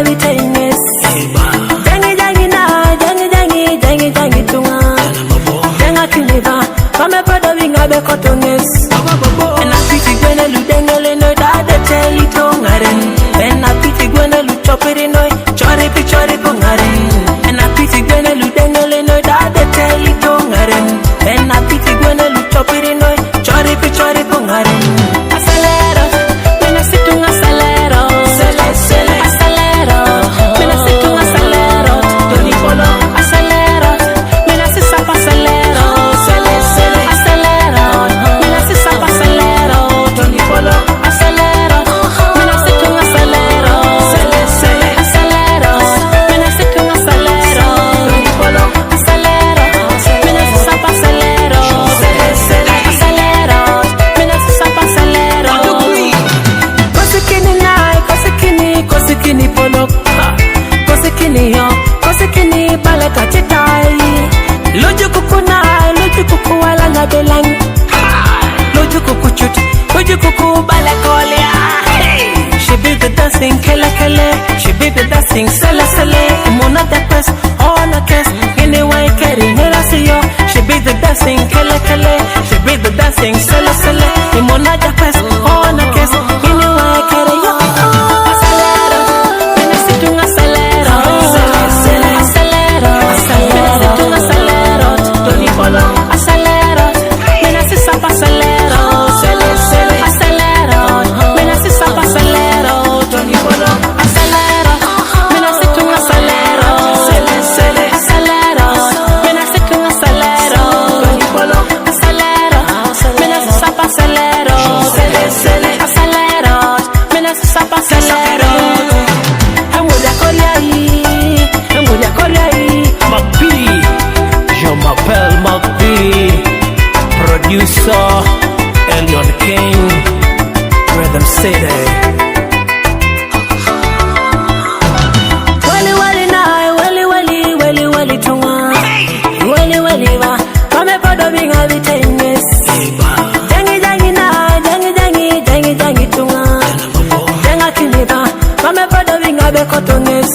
everything is. Dangi dangi na, dangi tunga. Denga kiniba, come brother we ngabe kotonges. And I pity gwena lu dengele no da de teli tongaren. And I pity gwena lu chopiri no, chori pongaren. And I pity gwena lu dengele no da de teli tongaren. And I pity gwena lu chopiri no, chori pongaren. Acelero, when I sit on acelero, acelero, when I sit on acelero, Tony Polo, acelero, when I sit up acelero, acelero, when I sit up acelero, Tony Polo, acelero, when I sit on acelero, acelero, when I sit on acelero, Tony Polo, acelero, when I sit up acelero, acelero, when I sit up acelero. Kosikini polo, kosikini yo, kosikini balaka chitai. Loju kuku wala na belang. Loju kuku chut, loju kuku balakolia. She be the dancing kele, she be the dancing sele. Mona the press, on a kiss, anyway carry nera see yo. She be the dancing kele, she be the dancing sele. Mona the press, on a kiss, anyway carry yo. Producer Elion King, Rhythm City. Wali tunga. Wali wa, come brother we everything is. Dangi tunga. Denga kiniba, come brother we ngabe kotonges.